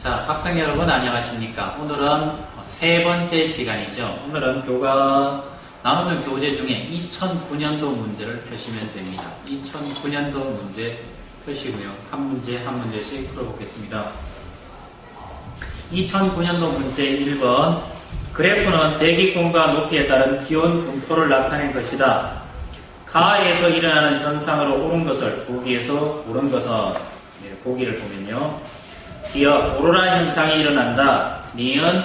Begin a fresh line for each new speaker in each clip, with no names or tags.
자, 학생 여러분 안녕하십니까? 오늘은 세 번째 시간이죠. 오늘은 나눠준 교재 중에 2009년도 문제를 펴시면 됩니다. 2009년도 문제 펴시고요. 한 문제씩 풀어보겠습니다. 2009년도 문제 1번. 그래프는 대기권과 높이에 따른 기온 분포를 나타낸 것이다. 가에서 일어나는 현상으로 옳은 것을, 보기에서 옳은 것은, 보기를 보면요. 기억, 오로라 현상이 일어난다. 니은,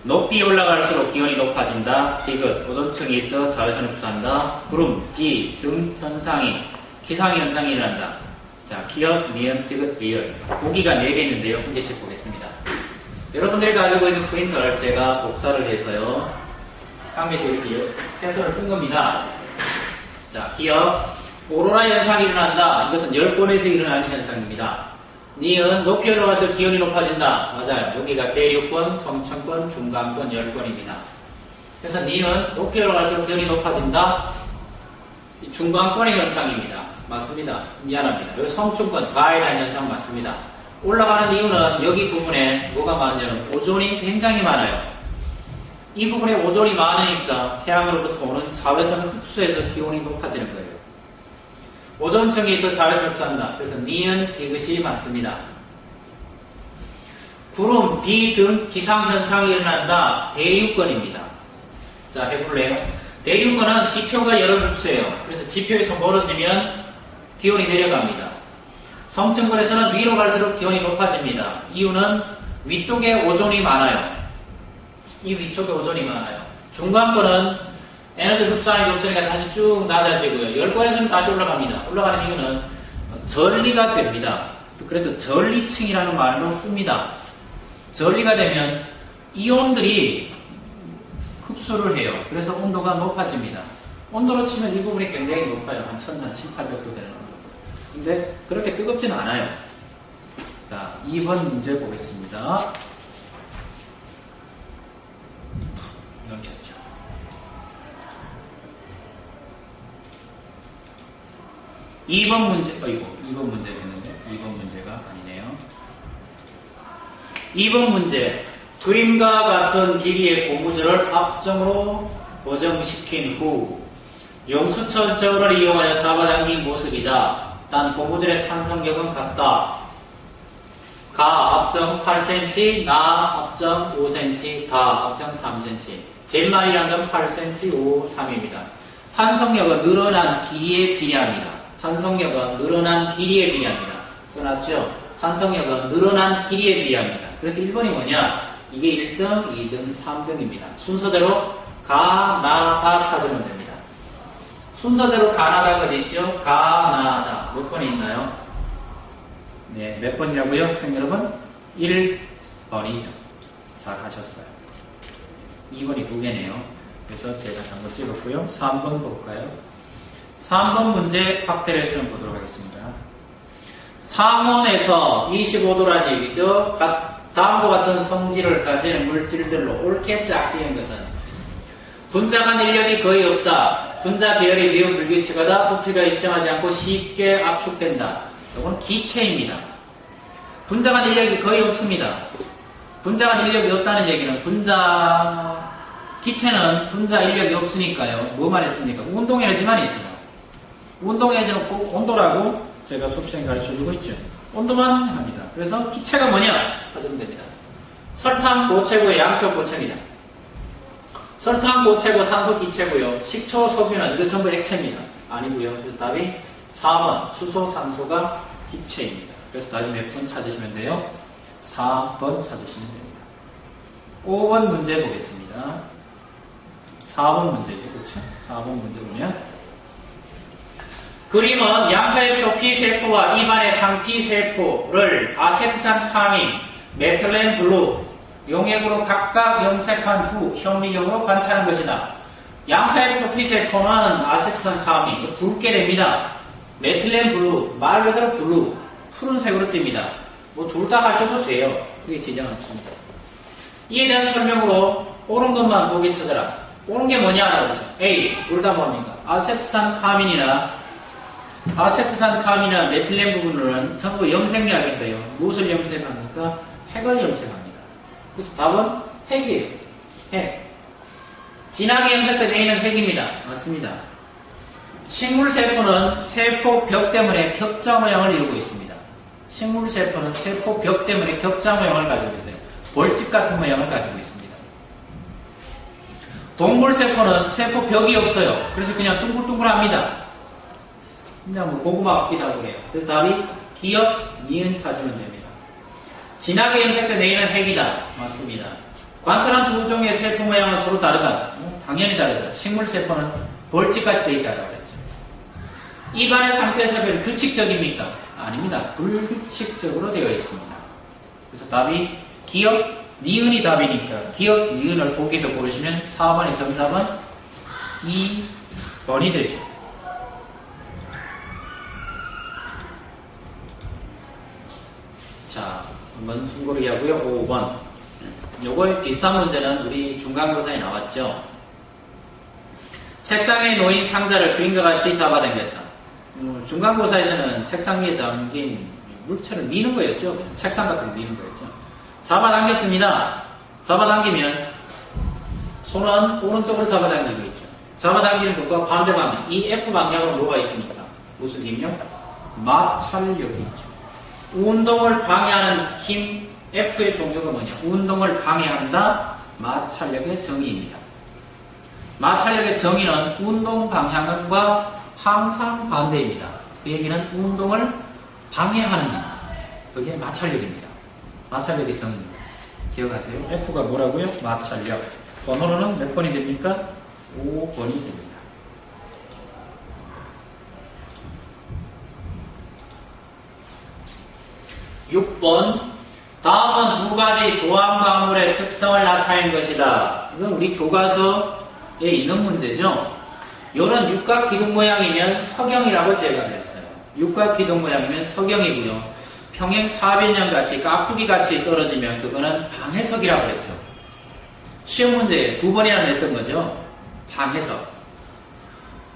높이 올라갈수록 기온이 높아진다. 디귿, 오존층이 있어 자외선을 흡수한다. 구름, 비 등 기상현상이 일어난다. 자, 기억, 니은, 디귿, 리을. 보기가 4개 있는데요. 한 개씩 보겠습니다. 여러분들이 가지고 있는 프린터를 제가 복사를 해서요. 한 개씩 이렇게 해설을 쓴 겁니다. 자, 기억, 오로라 현상이 일어난다. 이것은 열권에서 일어나는 현상입니다. 니은, 높이 올라가서 기온이 높아진다. 맞아요. 여기가 대륙권, 성층권, 중간권, 열권입니다. 그래서 니은, 높이 올라갈수록 기온이 높아진다. 중간권의 현상입니다. 맞습니다. 미안합니다. 여기 성층권, 가에 대한 현상 맞습니다. 올라가는 이유는 여기 부분에 뭐가 많냐면 오존이 굉장히 많아요. 이 부분에 오존이 많으니까 태양으로부터 오는 자외선을 흡수해서 기온이 높아지는 거예요. 오존층이 있어 자외선을 흡수한다. 그래서 니은, 디귿이 맞습니다. 구름, 비 등 기상현상이 일어난다. 대륙권입니다. 자, 해볼래요? 대륙권은 지표가 열을 흡수해요. 그래서 지표에서 멀어지면 기온이 내려갑니다. 성층권에서는 위로 갈수록 기온이 높아집니다. 이유는 위쪽에 오존이 많아요. 이 위쪽에 오존이 많아요. 중간권은 에너지 흡수하는 게 없으니까 다시 쭉 낮아지고요. 열권에서는 다시 올라갑니다. 올라가는 이유는 전리가 됩니다. 그래서 전리층이라는 말로 씁니다. 전리가 되면 이온들이 흡수를 해요. 그래서 온도가 높아집니다. 온도로 치면 이 부분이 굉장히 높아요. 한 1700~1800도 되는 온도. 근데 그렇게 뜨겁지는 않아요. 자, 2번 문제 보겠습니다. 넘겼죠. 2번 문제, 2번 문제였는데 2번 문제가 아니네요. 2번 문제. 그림과 같은 길이의 고무줄을 합정으로 고정시킨 후 용수철저울을 이용하여 잡아당긴 모습이다. 단 고무줄의 탄성력은 같다. 가 합정 8cm, 나 합정 5cm, 다 합정 3cm. 제일 많이 일어난 건 8cm, 5, 3입니다. 탄성력은 늘어난 길이에 비례합니다. 탄성력은 늘어난 길이에 비례합니다. 써놨죠? 탄성력은 늘어난 길이에 비례합니다. 그래서 1번이 뭐냐? 이게 1등, 2등, 3등입니다. 순서대로 가, 나, 다 찾으면 됩니다. 순서대로 가나다가 어디있죠? 가나다. 몇 번이 있나요? 네, 몇 번이라고요? 학생 여러분? 1번이죠. 잘 하셨어요. 2번이 2개네요. 그래서 제가 잘못 찍었고요. 3번 볼까요? 3번 문제 확대를 좀 보도록 하겠습니다. 상온에서 25도란 얘기죠. 다음과 같은 성질을 가지는 물질들로 옳게 짝지은 것은 분자간 인력이 거의 없다. 분자 배열이 매우 불규칙하다. 부피가 일정하지 않고 쉽게 압축된다. 이건 기체입니다. 분자간 인력이 거의 없습니다. 분자간 인력이 없다는 얘기는 기체는 분자 인력이 없으니까요. 뭐만 있습니까? 운동 에너지만 있습니다. 운동 에너지는 꼭 온도라고 제가 수업 시간에 가르쳐주고 있죠. 온도만 합니다. 그래서 기체가 뭐냐? 하시면 됩니다. 설탕 고체고의 양쪽 고체입니다. 설탕 고체고 산소 기체고요. 식초 소비는 이거 전부 액체입니다. 아니고요. 그래서 답이 4번 수소 산소가 기체입니다. 그래서 답이 몇 번 찾으시면 돼요? 4번 찾으시면 됩니다. 5번 문제 보겠습니다. 4번 문제죠. 그렇죠? 4번 문제 보면 그림은 양팔표 P세포와 입안의 상피세포를 아세트산 카민, 메틸렌 블루, 용액으로 각각 염색한 후 현미경으로 관찰한 것이다. 양팔표 P세포는 아세트산 카민, 붉게 됩니다. 메틸렌 블루, 말 그대로 블루, 푸른색으로 띱니다. 뭐 둘 다 하셔도 돼요. 그게 지장은 없습니다. 이에 대한 설명으로 옳은 것만 보기 찾아라. 옳은 게 뭐냐라고 하죠. A, 둘 다 뭡니까? 아세트산 카민이나 메틸렌 부분은 전부 염색약인데요. 무엇을 염색합니까? 핵을 염색합니다. 그래서 답은 핵이에요. 핵. 진하게 염색된 A는 핵입니다. 맞습니다. 식물세포는 세포벽 때문에 격자 모양을 이루고 있습니다. 식물세포는 세포벽 때문에 격자 모양을 가지고 있어요. 벌집 같은 모양을 가지고 있습니다. 동물세포는 세포벽이 없어요. 그래서 그냥 둥글둥글합니다. 그냥 뭐 고구마 같기도 해요. 그래서 답이 기역, 니은 찾으면 됩니다. 진하게 염색된 A는 핵이다. 맞습니다. 관찰한 두 종의 세포 모양은 서로 다르다. 당연히 다르다. 식물세포는 벌집같이 되어 있다고 그랬죠. 입안의 상표세포는 규칙적입니까? 아닙니다. 불규칙적으로 되어 있습니다. 그래서 답이 기역, 니은이 답이니까 기역, 니은을 거기서 고르시면 4번의 정답은 2번이 되죠. 자, 한번 숨고르기 하고요. 5번. 요거의 비슷한 문제는 우리 중간고사에 나왔죠. 책상에 놓인 상자를 그림과 같이 잡아당겼다. 중간고사에서는 책상 위에 담긴 물체를 미는 거였죠. 책상 같은 거 미는 거였죠. 잡아당겼습니다. 잡아당기면 손은 오른쪽으로 잡아당기고 있죠. 잡아당기는 것과 반대 방향, 이 F 방향으로 뭐가 있습니까? 무슨 힘요? 마찰력이 있죠. 운동을 방해하는 힘 F의 종류가 뭐냐? 운동을 방해한다. 마찰력의 정의입니다. 마찰력의 정의는 운동 방향과 항상 반대입니다. 그 얘기는 운동을 방해하는 힘. 그게 마찰력입니다. 마찰력의 정의입니다. 기억하세요. F가 뭐라고요? 마찰력. 번호로는 몇 번이 됩니까? 5번이 됩니다. 6번. 다음은 두 가지 조합 광물의 특성을 나타낸 것이다. 이건 우리 교과서에 있는 문제죠. 이런 육각 기둥 모양이면 석영이라고 제가 그랬어요. 육각 기둥 모양이면 석영이고요. 평행 사변형 같이 깍두기 같이 썰어지면 그거는 방해석이라고 그랬죠. 시험 문제에 2번이나 냈던 거죠. 방해석.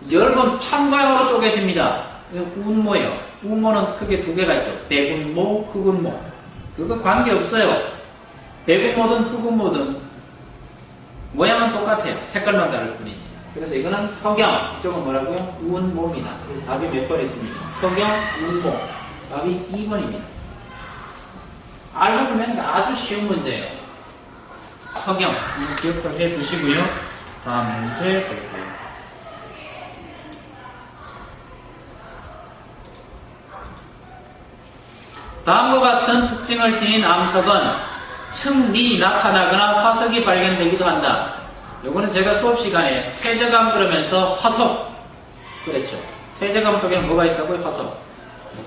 10번 판광으로 쪼개집니다. 이건 운모예요. 운모는 크게 2개가 있죠. 백운모, 흑운모. 그거 관계없어요. 백운모든 흑운모든 모양은 똑같아요. 색깔만 다를 뿐이지. 그래서 이거는 석영, 이쪽은 뭐라고요? 운모입니다. 그래서 답이 몇 번 있습니까? 석영, 운모. 답이 2번입니다. 알고 보면 아주 쉬운 문제예요. 석영, 기억을 해 두시고요. 다음 문제 볼게요. 다음과 같은 특징을 지닌 암석은 층린이 나타나거나 화석이 발견되기도 한다. 요거는 제가 수업 시간에 퇴적암 그러면서 화석 그랬죠. 퇴적암 속에는 뭐가 있다고요? 화석.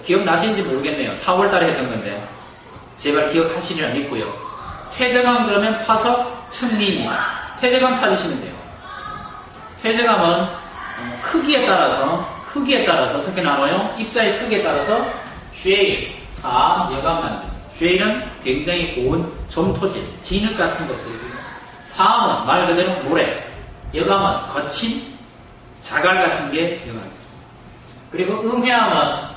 기억나시는지 모르겠네요. 4월 달에 했던 건데 제발 기억하시리라 믿고요. 퇴적암 그러면 화석 층리입니다. 퇴적암 찾으시면 돼요. 퇴적암은 크기에 따라서 어떻게 나눠요? 입자의 크기에 따라서 쉐일, 사암, 여감 만듭니다. 쉐일은 굉장히 고운 점토질, 진흙 같은 것들이고요. 사암은 말 그대로 모래, 여감은 거친 자갈 같은 게 기억나겠죠. 그리고 음해암은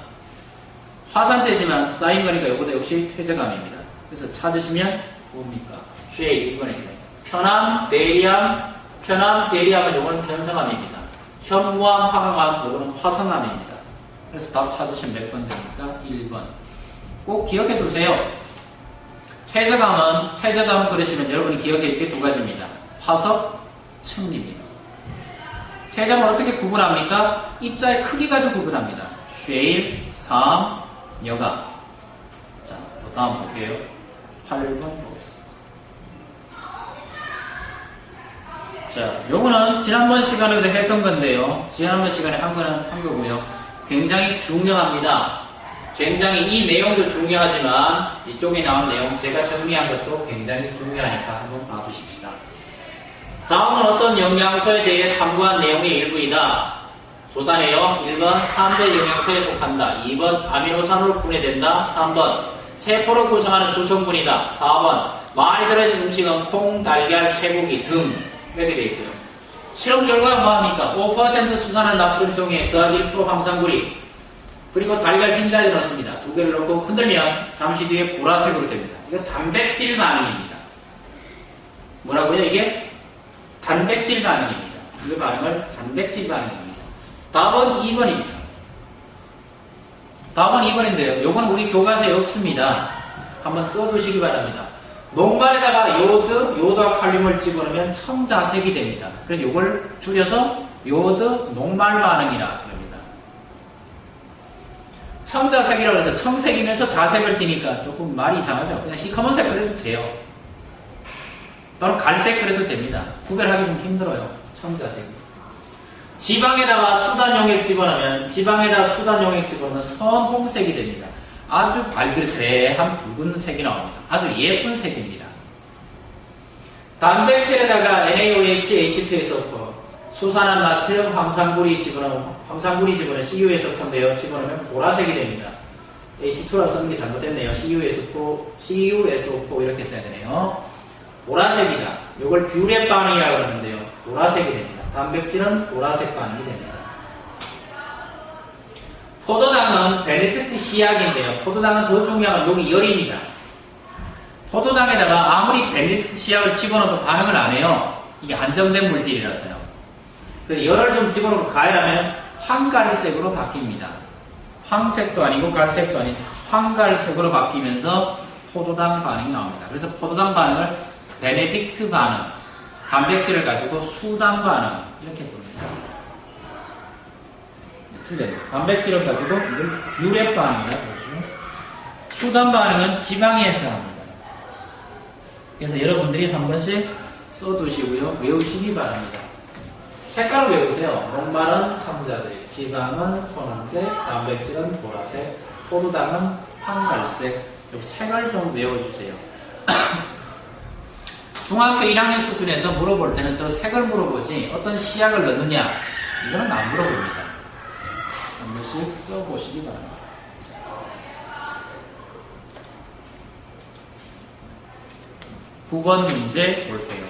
화산재지만 쌓인 거니까 이것도 역시 퇴적암입니다. 그래서 찾으시면 뭡니까? 쉐일 1번에 있어요. 편암, 대리암, 대리암은 이거는 변성암입니다. 현무암, 화강암, 이거는 화성암입니다. 그래서 답 찾으시면 몇 번 됩니까? 1번. 꼭 기억해 두세요. 퇴적암 그러시면 여러분이 기억할 게 2가지입니다. 화석, 층립입니다. 퇴적암을 어떻게 구분합니까? 입자의 크기 가지고 구분합니다. 쉐일, 사암, 여감. 자, 또 다음 볼게요. 8번 보겠습니다. 자, 요거는 지난번 시간에도 했던 건데요. 지난번 시간에 한 거고요. 굉장히 중요합니다. 굉장히 이 내용도 중요하지만 이쪽에 나온 내용 제가 정리한 것도 굉장히 중요하니까 한번 봐주십시다. 다음은 어떤 영양소에 대해 탐구한 내용의 일부이다. 조사 내용 1번 3대 영양소에 속한다. 2번 아미노산으로 분해된다. 3번 세포를 구성하는 주성분이다. 4번 많이 들어있는 음식은 콩, 달걀, 쇠고기 등 이렇게 되어 있고요. 실험 결과가 뭐합니까? 5% 수산한 나트륨 종에 더하기 1% 황산구리 그리고 달걀 흰자를 넣습니다. 두 개를 넣고 흔들면 잠시 뒤에 보라색으로 됩니다. 이거 단백질 반응입니다. 뭐라고요? 이게 단백질 반응입니다. 이 반응을 단백질 반응입니다. 답은 2번입니다. 답은 2번인데요. 요건 우리 교과서에 없습니다. 한번 써두시기 바랍니다. 녹말에다가 요드와 칼륨을 집어넣으면 청자색이 됩니다. 그래서 요걸 줄여서 요드 녹말 반응이라 그럽니다. 청자색이라고 해서 청색이면서 자색을 띠니까 조금 말이 이상하죠. 그냥 시커먼색 그래도 돼요. 또는 갈색 그래도 됩니다. 구별하기 좀 힘들어요. 청자색. 지방에다가 수단용액 집어넣으면 선홍색이 됩니다. 아주 발그레한 붉은색이 나옵니다. 아주 예쁜 색입니다. 단백질에다가 NaOH, H2SO4, 수산화 나트륨, 황산구리 집어넣으면 CuSO4인데요. 집어넣으면 보라색이 됩니다. H2라고 쓰는 게 잘못됐네요. CuSO4 이렇게 써야 되네요. 보라색이다. 이걸 뷰렛 반응이라고 하는데요. 보라색이 됩니다. 단백질은 보라색 반응이 됩니다. 포도당은 베네딕트 시약인데요. 포도당은 더 중요한 건 여기 열입니다. 포도당에다가 아무리 베네딕트 시약을 집어넣어도 반응을 안 해요. 이게 안정된 물질이라서요. 열을 좀 집어넣고 가열하면 황갈색으로 바뀝니다. 황색도 아니고 갈색도 아닌 황갈색으로 바뀌면서 포도당 반응이 나옵니다. 그래서 포도당 반응을 베네딕트 반응, 단백질을 가지고 수당 반응 이렇게 부릅니다. 틀려요. 단백질을 가지고 이걸 뷰렛 반응이라고 그러죠. 수단 반응은 지방에서 합니다. 그래서 여러분들이 한 번씩 써두시고요. 외우시기 바랍니다. 색깔을 외우세요. 녹말은 청자색, 지방은 선홍색, 단백질은 보라색, 포도당은 황갈색. 이 색을 좀 외워주세요. 중학교 1학년 수준에서 물어볼 때는 저 색을 물어보지 어떤 시약을 넣느냐 이거는 안 물어봅니다. 한 번씩 써보시기 바랍니다. 9번 문제 볼게요.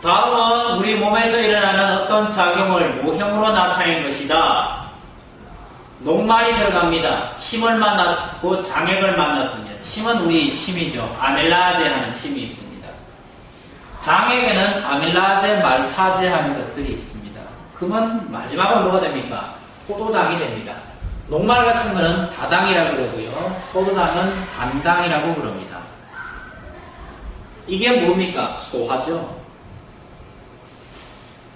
다음은 우리 몸에서 일어나는 어떤 작용을 모형으로 나타낸 것이다. 녹말이 들어갑니다. 침을 만났고 장액을 만났으면 침은 우리 침이죠. 아멜라제 하는 침이 있습니다. 장액에는 아멜라제, 말타제 하는 것들이 있습니다. 그러면 마지막은 뭐가 됩니까? 포도당이 됩니다. 녹말 같은 거는 다당이라고 그러고요. 포도당은 단당이라고 그럽니다. 이게 뭡니까? 소화죠.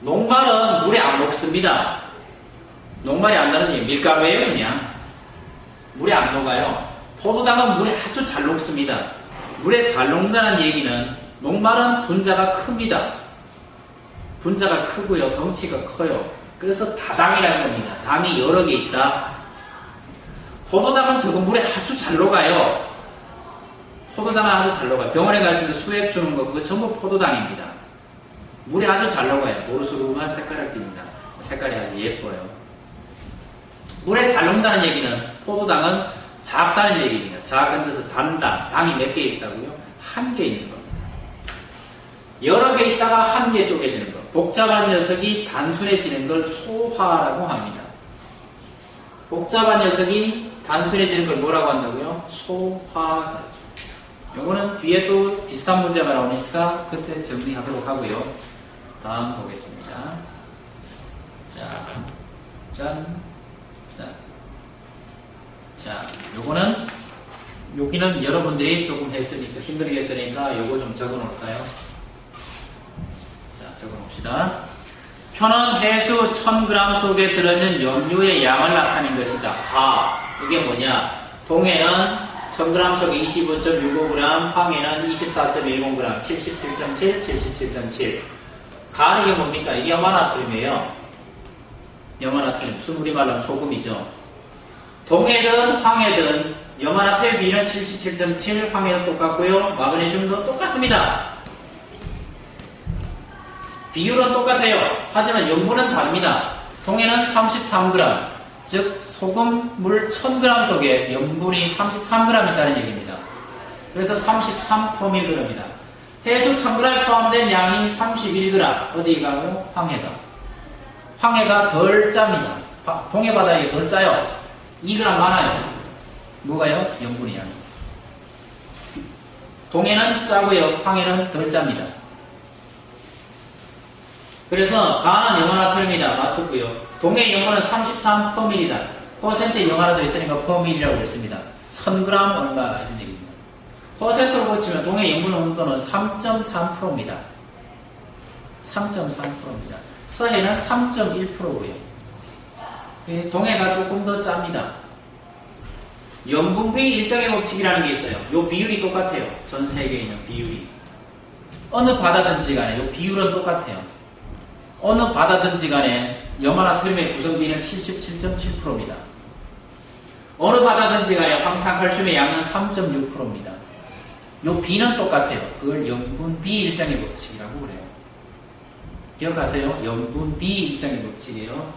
녹말은 물에 안 녹습니다. 녹말이 안 나는 게 밀가루예요, 그냥. 물에 안 녹아요. 포도당은 물에 아주 잘 녹습니다. 물에 잘 녹는다는 얘기는 녹말은 분자가 큽니다. 분자가 크고요. 덩치가 커요. 그래서 다당이라는 겁니다. 당이 여러 개 있다. 포도당은 저거 물에 아주 잘 녹아요. 포도당은 아주 잘 녹아요. 병원에 가시면 수액 주는 거 그거 전부 포도당입니다. 물에 아주 잘 녹아요. 노르스름한 색깔을 띱니다. 색깔이 아주 예뻐요. 물에 잘 녹는다는 얘기는 포도당은 작다는 얘기입니다. 작은 데서 단당, 당이 몇 개 있다고요? 한 개 있는 겁니다. 여러 개 있다가 한 개 쪼개지는 것. 복잡한 녀석이 단순해지는 걸 소화라고 합니다. 복잡한 녀석이 단순해지는 걸 뭐라고 한다고요? 소화. 요거는 뒤에 또 비슷한 문제가 나오니까 그때 정리하도록 하고요. 다음 보겠습니다. 자, 요거는 여기는 여러분들이 조금 했으니까 힘들게 했으니까 요거 좀 적어 놓을까요? 자, 적어 놓읍시다. 표는 해수 1000g 속에 들어있는 염료의 양을 나타낸 것이다. 이게 뭐냐? 동해는 1000g 속에 25.65g, 황해는 24.10g, 77.7, 77.7. 가는 게 뭡니까? 이게 염화나트륨이에요. 염화나트륨, 순물이 말하면 소금이죠. 동해든 황해든 염화나트륨 비율은 77.7, 황해는 똑같고요. 마그네슘도 똑같습니다. 비율은 똑같아요. 하지만 염분은 다릅니다. 동해는 33g, 즉 소금물 1000g 속에 염분이 33g 있다는 얘기입니다. 그래서 33프로밀g입니다. 해수 1000g에 포함된 양이 31g. 어디가요? 황해가. 황해가 덜 짭니다. 동해 바다에 덜 짜요. 2g 많아요. 뭐가요? 염분이야. 동해는 짜고요. 황해는 덜 짭니다. 그래서 강한 염화나트륨이다. 맞았고요. 동해 염분은 33%ml다. 퍼센트에 염화가 들어있으니까 퍼밀이라고 했습니다. 1000g 얼마 이런 얘기입니다. 퍼센트로 고치면 동해 염분 온도는 3.3%입니다. 3.3%입니다. 서해는 3.1%고요. 동해가 조금 더 짭니다. 염분비 일정의 법칙이라는 게 있어요. 요 비율이 똑같아요. 전 세계에 있는 비율이. 어느 바다든지 간에 요 비율은 똑같아요. 어느 바다든지 간에 염화나트륨의 구성비는 77.7%입니다. 어느 바다든지 간에 황산칼슘의 양은 3.6%입니다. 요 비는 똑같아요. 그걸 염분비 일정의 법칙이라고 그래요. 기억하세요. 염분비 일정의 법칙이에요.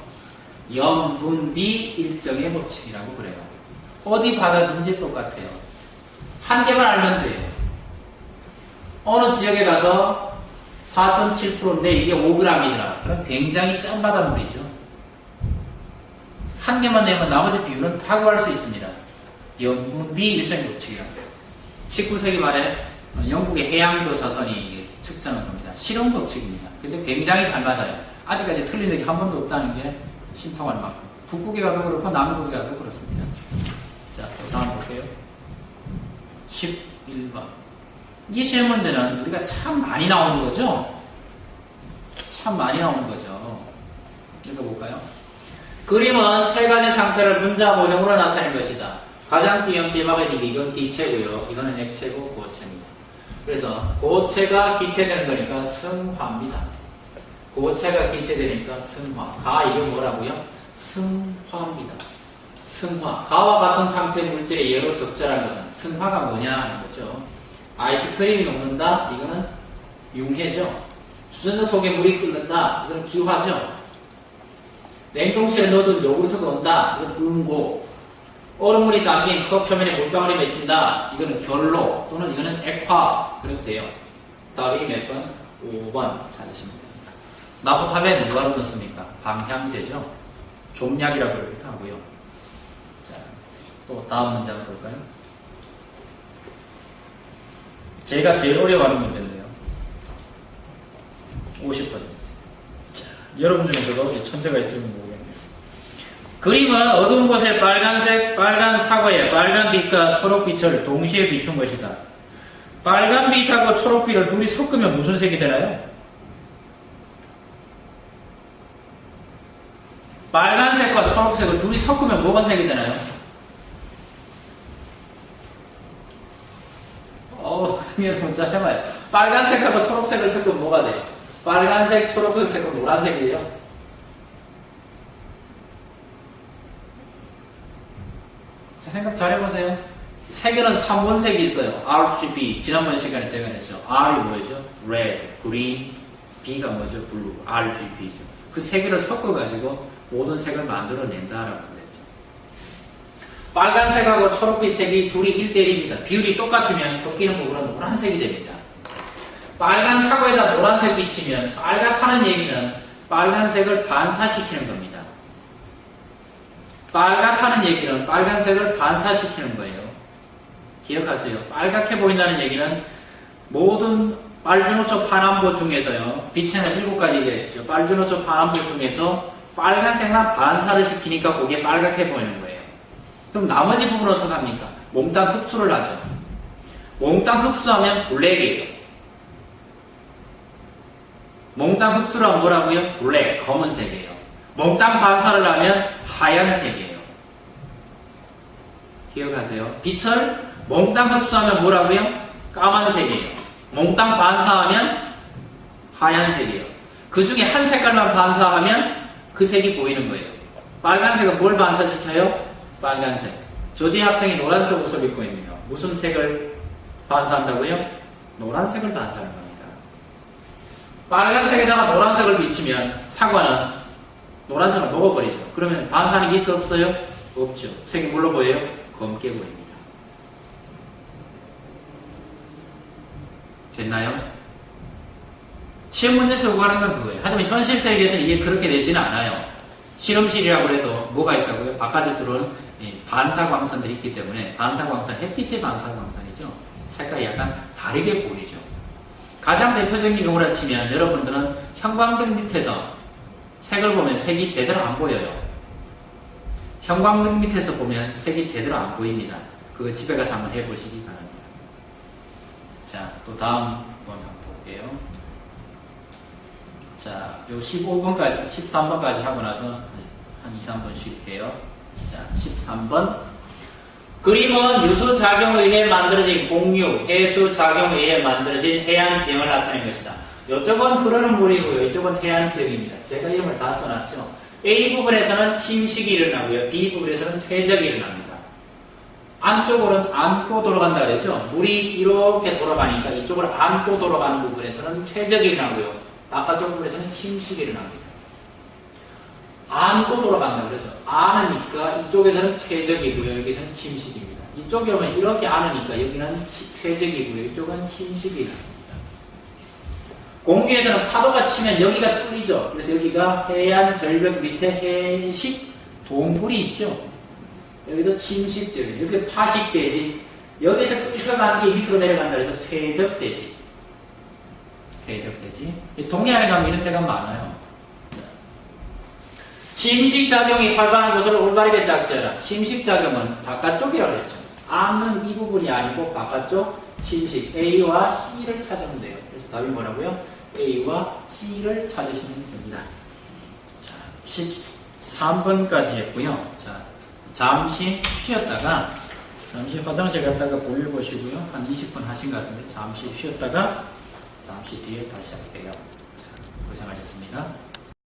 염분비 일정의 법칙이라고 그래요. 어디 바다든지 똑같아요. 한 개만 알면 돼요. 어느 지역에 가서 4.7%인데 이게 5g이더라. 그럼 굉장히 짠 바닷물이죠. 한 개만 내면 나머지 비율은 다 구할 수 있습니다. 염분비 일정의 법칙이라고 해요. 19세기 말에 영국의 해양조사선이 측정한 겁니다. 실험 법칙입니다. 근데 굉장히 잘 맞아요. 아직까지 틀린 적이 한 번도 없다는 게 신통할 만큼. 북극에 가도 그렇고 남극에 가도 그렇습니다. 자, 또 다음 볼게요. 11번. 이 시험 문제는 우리가 참 많이 나오는 거죠? 참 많이 나오는 거죠. 읽어볼까요? 그림은 세 가지 상태를 분자 모형으로 나타낸 것이다. 가장 띄엄띄엄하게 된 게 이건 기체고요. 이거는 액체고 고체입니다. 그래서 고체가 기체되는 거니까 승화입니다. 고체가 기체되니까 승화. 가 이게 뭐라고요? 승화입니다. 승화. 가와 같은 상태의 물질의 예로 적절한 것은 승화가 뭐냐 하는 거죠. 아이스크림이 녹는다. 이거는 융해죠. 주전자 속에 물이 끓는다. 이건 기화죠. 냉동실에 넣어둔 요구르트가 온다. 이건 응고. 얼음물이 담긴 컵 표면에 물방울이 맺힌다. 이거는 결로 또는 이거는 액화. 그래도 돼요. 답이 몇 번? 5번 찾으시면 됩니다. 나부탑에 누가 넣습니까? 방향제죠. 좀약이라고 이렇게 하고요. 자, 또 다음 문제 한번 볼까요? 제가 제일 어려워하는 문제인데요. 50%. 자, 여러분 중에서도 천재가 있으면 모르겠네요. 그림은 어두운 곳에 빨간 사과에 빨간 빛과 초록빛을 동시에 비춘 것이다. 빨간 빛하고 초록빛을 둘이 섞으면 무슨 색이 되나요? 빨간색과 초록색을 둘이 섞으면 뭐가 색이 되나요? 승현 문자 해봐요. 빨간색하고 초록색을 섞으면 뭐가 돼요? 빨간색, 초록색 섞으면 노란색이에요. 자, 생각 잘 해보세요. 색에는 3원색이 있어요. RGB. 지난번 시간에 제가 냈죠. R이 뭐죠? Red, Green, B가 뭐죠? Blue, RGB죠. 그 세 개를 섞어가지고 모든 색을 만들어낸다라고 그랬죠. 빨간색하고 초록빛 색이 둘이 1대1입니다. 비율이 똑같으면 섞이는 부분은 노란색이 됩니다. 빨간 사과에다 노란색 비치면 빨갛다는 얘기는 빨간색을 반사시키는 겁니다. 빨갛다는 얘기는 빨간색을 반사시키는 거예요. 기억하세요. 빨갛게 보인다는 얘기는 모든 빨주노초 파남보 중에서요. 빛에는 7가지 얘기했죠. 빨주노초 파남보 중에서 빨간색만 반사를 시키니까 그게 빨갛게 보이는 거예요. 그럼 나머지 부분은 어떻게 합니까? 몽땅 흡수를 하죠. 몽땅 흡수하면 블랙이에요. 몽땅 흡수를 하면 뭐라고요? 블랙, 검은색이에요. 몽땅 반사를 하면 하얀색이에요. 기억하세요. 빛을 몽땅 흡수하면 뭐라고요? 까만색이에요. 몽땅 반사하면 하얀색이에요. 그 중에 한 색깔만 반사하면 그 색이 보이는 거예요. 빨간색은 뭘 반사시켜요? 빨간색. 저 뒤에 학생이 노란색 옷을 입고 있네요. 무슨 색을 반사한다고요? 노란색을 반사하는 겁니다. 빨간색에다가 노란색을 비치면 사과는 노란색을 먹어버리죠. 그러면 반사하는 게 있어 없어요? 없죠. 색이 뭘로 보여요? 검게 보입니다. 됐나요? 시험 문제에서 요구하는 건 그거예요. 하지만 현실 세계에서는 이게 그렇게 되지는 않아요. 실험실이라고 해도 뭐가 있다고요? 바깥에 들어오는 반사광선들이 있기 때문에 반사광선, 햇빛의 반사광선이죠. 색깔이 약간 다르게 보이죠. 가장 대표적인 경우라 치면 여러분들은 형광등 밑에서 색을 보면 색이 제대로 안 보여요. 형광등 밑에서 보면 색이 제대로 안 보입니다. 그거 집에 가서 한번 해보시기 바랍니다. 자, 또 다음 한번 볼게요. 자, 요 15번까지, 13번까지 하고 나서 한 2, 3번 쉴게요. 자, 13번. 그림은 유수작용에 의해 만들어진 공유, 해수작용에 의해 만들어진 해안지형을 나타낸 것이다. 이쪽은 흐르는 물이고요. 이쪽은 해안지형입니다. 제가 이름을 다 써놨죠. A 부분에서는 침식이 일어나고요. B 부분에서는 퇴적이 일어납니다. 안쪽으로는 안고 돌아간다 그랬죠. 물이 이렇게 돌아가니까 이쪽으로 안고 돌아가는 부분에서는 퇴적이 일어나고요. 바깥쪽 부분에서는 침식이 일어납니다. 안고 돌아간다 그래서 안으니까 이쪽에서는 퇴적이고요. 여기서는 침식입니다. 이쪽에 오면 이렇게 안으니까 여기는 퇴적이고요. 이쪽은 침식이 일어납니다. 공기에서는 파도가 치면 여기가 뚫리죠. 그래서 여기가 해안 절벽 밑에 해식 동굴이 있죠. 여기도 침식적이에요. 여기 파식대지. 여기서 끌려가는 게 밑으로 내려간다 그래서 퇴적대지. 퇴적대지. 동해안에 가면 이런 데가 많아요. 침식작용이 활발한 곳을 올바르게 짝져라. 침식작용은 바깥쪽이라고 했죠. 안은 이 부분이 아니고 바깥쪽 침식 A와 C를 찾으면 돼요. 그래서 답이 뭐라고요? A와 C를 찾으시면 됩니다. 자, 13번까지 했고요. 자, 잠시 쉬었다가 잠시 화장실 갔다가 볼일 보시고요. 한 20분 하신 것 같은데 잠시 쉬었다가 잠시 뒤에 다시 할게요. 자, 고생하셨습니다.